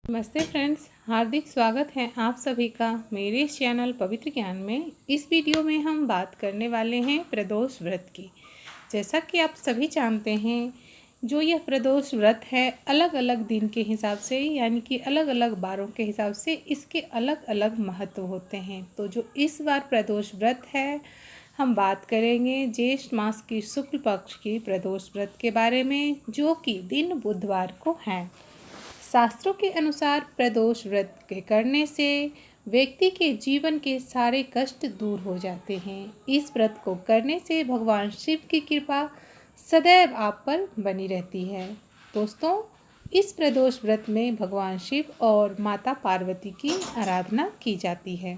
नमस्ते फ्रेंड्स, हार्दिक स्वागत है आप सभी का मेरे इस चैनल पवित्र ज्ञान में। इस वीडियो में हम बात करने वाले हैं प्रदोष व्रत की। जैसा कि आप सभी जानते हैं, जो यह प्रदोष व्रत है अलग अलग दिन के हिसाब से यानी कि अलग अलग बारों के हिसाब से इसके अलग अलग महत्व होते हैं। तो जो इस बार प्रदोष व्रत है, हम बात करेंगे ज्येष्ठ मास की शुक्ल पक्ष की प्रदोष व्रत के बारे में, जो कि दिन बुधवार को है। शास्त्रों के अनुसार प्रदोष व्रत के करने से व्यक्ति के जीवन के सारे कष्ट दूर हो जाते हैं। इस व्रत को करने से भगवान शिव की कृपा सदैव आप पर बनी रहती है। दोस्तों, इस प्रदोष व्रत में भगवान शिव और माता पार्वती की आराधना की जाती है।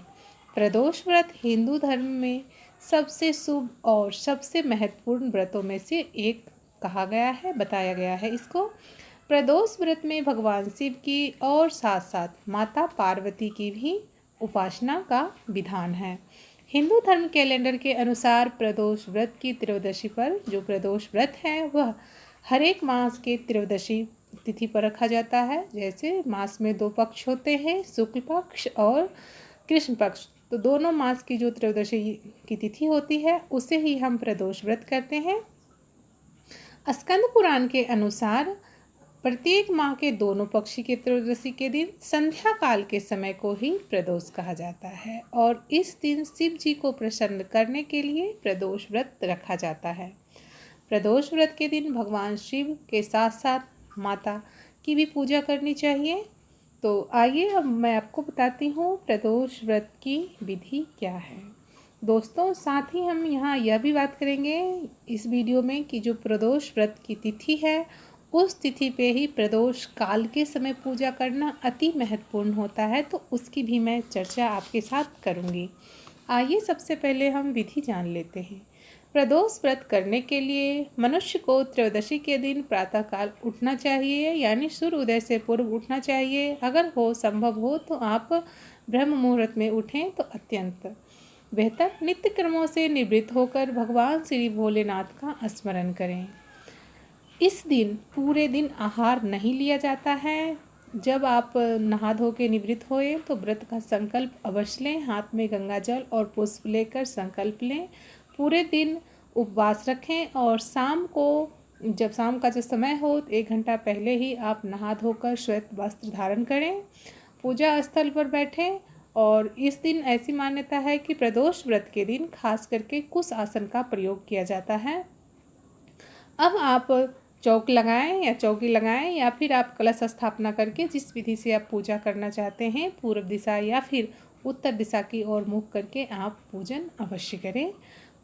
प्रदोष व्रत हिंदू धर्म में सबसे शुभ और सबसे महत्वपूर्ण व्रतों में से एक कहा गया है, बताया गया है। इसको प्रदोष व्रत में भगवान शिव की और साथ साथ माता पार्वती की भी उपासना का विधान है। हिंदू धर्म कैलेंडर के अनुसार प्रदोष व्रत की त्रयोदशी पर जो प्रदोष व्रत है वह हर एक मास के त्रयोदशी तिथि पर रखा जाता है। जैसे मास में 2 पक्ष होते हैं, शुक्ल पक्ष और कृष्ण पक्ष। तो दोनों मास की जो त्रयोदशी की तिथि होती है उसे ही हम प्रदोष व्रत करते हैं। स्कंद पुराण के अनुसार प्रत्येक माह के दोनों पक्षी के त्रयोदशी के दिन संध्या काल के समय को ही प्रदोष कहा जाता है और इस दिन शिव जी को प्रसन्न करने के लिए प्रदोष व्रत रखा जाता है। प्रदोष व्रत के दिन भगवान शिव के साथ साथ माता की भी पूजा करनी चाहिए। तो आइए अब मैं आपको बताती हूँ प्रदोष व्रत की विधि क्या है। दोस्तों, साथ ही हम यहाँ यह भी बात करेंगे इस वीडियो में कि जो प्रदोष व्रत की तिथि है उस तिथि पे ही प्रदोष काल के समय पूजा करना अति महत्वपूर्ण होता है, तो उसकी भी मैं चर्चा आपके साथ करूँगी। आइए सबसे पहले हम विधि जान लेते हैं। प्रदोष व्रत करने के लिए मनुष्य को त्रयोदशी के दिन प्रातःकाल उठना चाहिए, यानी सूर्य उदय से पूर्व उठना चाहिए। अगर संभव हो तो आप ब्रह्म मुहूर्त में उठें तो अत्यंत बेहतर। नित्य कर्मों से निवृत्त होकर भगवान श्री भोलेनाथ का स्मरण करें। इस दिन पूरे दिन आहार नहीं लिया जाता है। जब आप नहा धो के निवृत्त होए तो व्रत का संकल्प अवश्य लें। हाथ में गंगा जल और पुष्प लेकर संकल्प लें। पूरे दिन उपवास रखें और शाम का जो समय हो 1 घंटा पहले ही आप नहा धोकर श्वेत वस्त्र धारण करें, पूजा स्थल पर बैठें। और इस दिन ऐसी मान्यता है कि प्रदोष व्रत के दिन खास करके कुश आसन का प्रयोग किया जाता है। अब आप चौकी लगाएं या फिर आप कलश स्थापना करके जिस विधि से आप पूजा करना चाहते हैं, पूर्व दिशा या फिर उत्तर दिशा की ओर मुख करके आप पूजन अवश्य करें।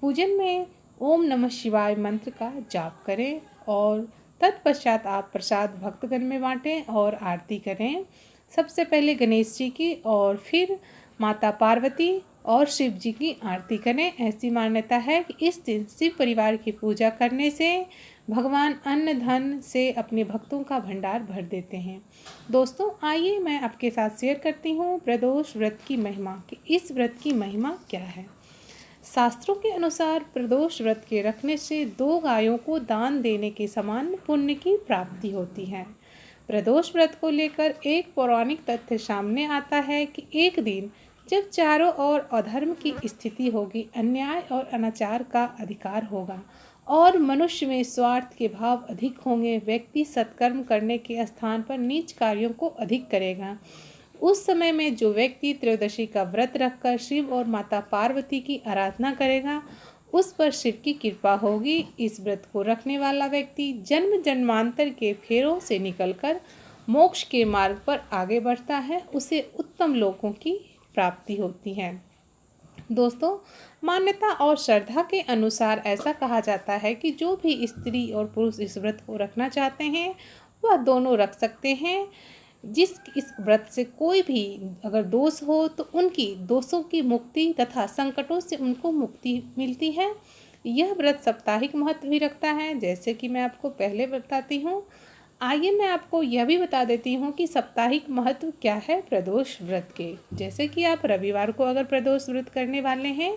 पूजन में ओम नमः शिवाय मंत्र का जाप करें और तत्पश्चात आप प्रसाद भक्तगण में बांटें और आरती करें। सबसे पहले गणेश जी की और फिर माता पार्वती और शिव जी की आरती करें। ऐसी मान्यता है कि इस दिन शिव परिवार की पूजा करने से भगवान अन्न धन से अपने भक्तों का भंडार भर देते हैं। दोस्तों, आइए मैं आपके साथ शेयर करती हूँ प्रदोष व्रत की महिमा कि इस व्रत की महिमा क्या है। शास्त्रों के अनुसार प्रदोष व्रत के रखने से 2 गायों को दान देने के समान पुण्य की प्राप्ति होती है। प्रदोष व्रत को लेकर एक पौराणिक तथ्य सामने आता है कि एक दिन जब चारों ओर अधर्म की स्थिति होगी, अन्याय और अनाचार का अधिकार होगा और मनुष्य में स्वार्थ के भाव अधिक होंगे, व्यक्ति सत्कर्म करने के स्थान पर नीच कार्यों को अधिक करेगा। उस समय में जो व्यक्ति त्रयोदशी का व्रत रखकर शिव और माता पार्वती की आराधना करेगा, उस पर शिव की कृपा होगी। इस व्रत को रखने वाला व्यक्ति जन्म जन्मांतर के फेरों से निकलकर मोक्ष के मार्ग पर आगे बढ़ता है, उसे उत्तम लोकों की प्राप्ति होती है। दोस्तों, मान्यता और श्रद्धा के अनुसार ऐसा कहा जाता है कि जो भी स्त्री और पुरुष इस व्रत को रखना चाहते हैं वह दोनों रख सकते हैं। इस व्रत से कोई भी अगर दोष हो तो उनकी दोषों की मुक्ति तथा संकटों से उनको मुक्ति मिलती है। यह व्रत साप्ताहिक महत्व भी रखता है, जैसे कि मैं आपको पहले बताती हूँ। आइए मैं आपको यह भी बता देती हूँ कि साप्ताहिक महत्व क्या है प्रदोष व्रत के। जैसे कि आप रविवार को अगर प्रदोष व्रत करने वाले हैं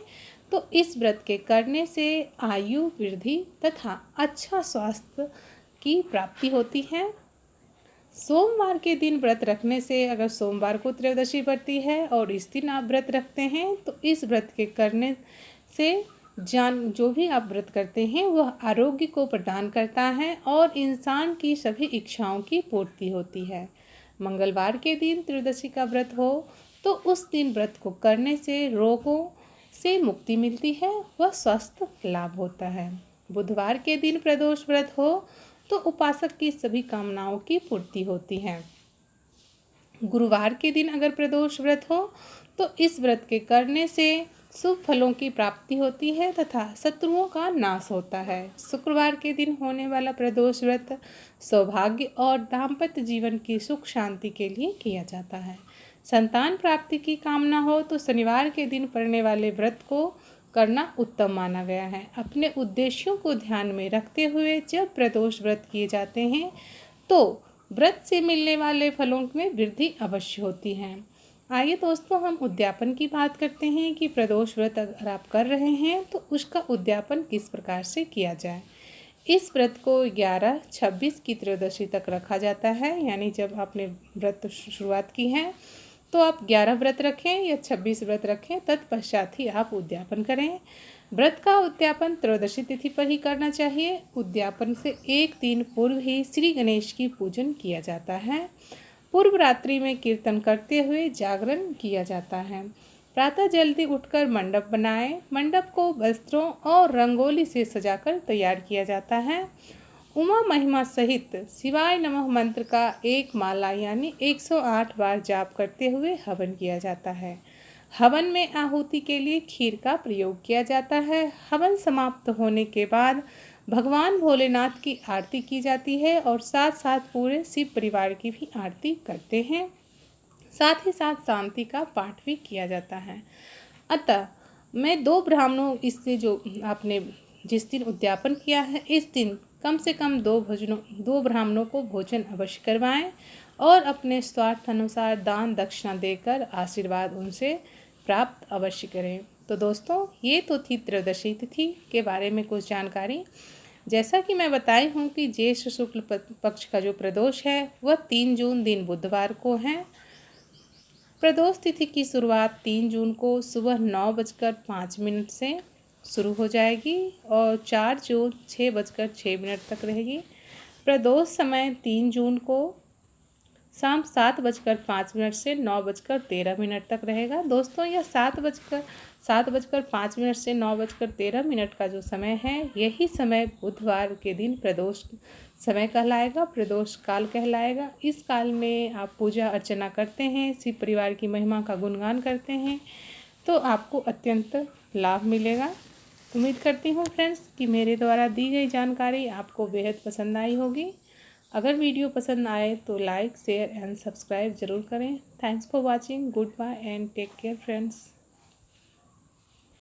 तो इस व्रत के करने से आयु वृद्धि तथा अच्छा स्वास्थ्य की प्राप्ति होती है। सोमवार के दिन व्रत रखने से, अगर सोमवार को त्रयोदशी पड़ती है और इस दिन आप व्रत रखते हैं, तो इस व्रत के करने से जो भी आप व्रत करते हैं वह आरोग्य को प्रदान करता है और इंसान की सभी इच्छाओं की पूर्ति होती है। मंगलवार के दिन त्रयोदशी का व्रत हो तो उस दिन व्रत को करने से रोगों से मुक्ति मिलती है, वह स्वास्थ्य लाभ होता है। बुधवार के दिन प्रदोष व्रत हो तो उपासक की सभी कामनाओं की पूर्ति होती है। गुरुवार के दिन अगर प्रदोष व्रत हो तो इस व्रत के करने से शुभ फलों की प्राप्ति होती है तथा शत्रुओं का नाश होता है। शुक्रवार के दिन होने वाला प्रदोष व्रत सौभाग्य और दाम्पत्य जीवन की सुख शांति के लिए किया जाता है। संतान प्राप्ति की कामना हो तो शनिवार के दिन पड़ने वाले व्रत को करना उत्तम माना गया है। अपने उद्देश्यों को ध्यान में रखते हुए जब प्रदोष व्रत किए जाते हैं तो व्रत से मिलने वाले फलों में वृद्धि अवश्य होती है। आइए दोस्तों, हम उद्यापन की बात करते हैं कि प्रदोष व्रत अगर आप कर रहे हैं तो उसका उद्यापन किस प्रकार से किया जाए। इस व्रत को 11-26 की त्रयोदशी तक रखा जाता है, यानी जब आपने व्रत शुरुआत की है तो आप 11 व्रत रखें या 26 व्रत रखें, तत्पश्चात ही आप उद्यापन करें। व्रत का उद्यापन त्रयोदशी तिथि पर ही करना चाहिए। उद्यापन से एक दिन पूर्व ही श्री गणेश की पूजन किया जाता है। पूर्व रात्रि में कीर्तन करते हुए जागरण किया जाता है। प्रातः जल्दी उठकर मंडप बनाएं। मंडप को वस्त्रों और रंगोली से सजाकर तैयार किया जाता है। उमा महिमा सहित शिवाय नमः मंत्र का एक माला यानी 108 बार जाप करते हुए हवन किया जाता है। हवन में आहुति के लिए खीर का प्रयोग किया जाता है। हवन समाप्त होने के बाद भगवान भोलेनाथ की आरती की जाती है और साथ साथ पूरे शिव परिवार की भी आरती करते हैं। साथ ही साथ शांति का पाठ भी किया जाता है। अतः मैं 2 ब्राह्मणों, इससे जो आपने जिस दिन उद्यापन किया है इस दिन कम से कम 2 ब्राह्मणों को भोजन अवश्य करवाएं और अपने स्वार्थ अनुसार दान दक्षिणा देकर आशीर्वाद उनसे प्राप्त अवश्य करें। तो दोस्तों, ये तो थी त्रयोदशी तिथि के बारे में कुछ जानकारी। जैसा कि मैं बताई हूँ कि ज्येष्ठ शुक्ल पक्ष का जो प्रदोष है वह 3 जून दिन बुधवार को है। प्रदोष तिथि की शुरुआत 3 जून को सुबह 9:05 से शुरू हो जाएगी और 4 जून 6:06 तक रहेगी। प्रदोष समय 3 जून को शाम 7:05 से 9:13 तक रहेगा। दोस्तों, यह 7:05 से 9:13 का जो समय है, यही समय बुधवार के दिन प्रदोष समय कहलाएगा, प्रदोष काल कहलाएगा। इस काल में आप पूजा अर्चना करते हैं, शिव परिवार की महिमा का गुणगान करते हैं तो आपको अत्यंत लाभ मिलेगा। उम्मीद करती हूँ फ्रेंड्स कि मेरे द्वारा दी गई जानकारी आपको बेहद पसंद आई होगी। अगर वीडियो पसंद आए तो लाइक, शेयर एंड सब्सक्राइब जरूर करें। Thanks for watching. Goodbye and take care friends.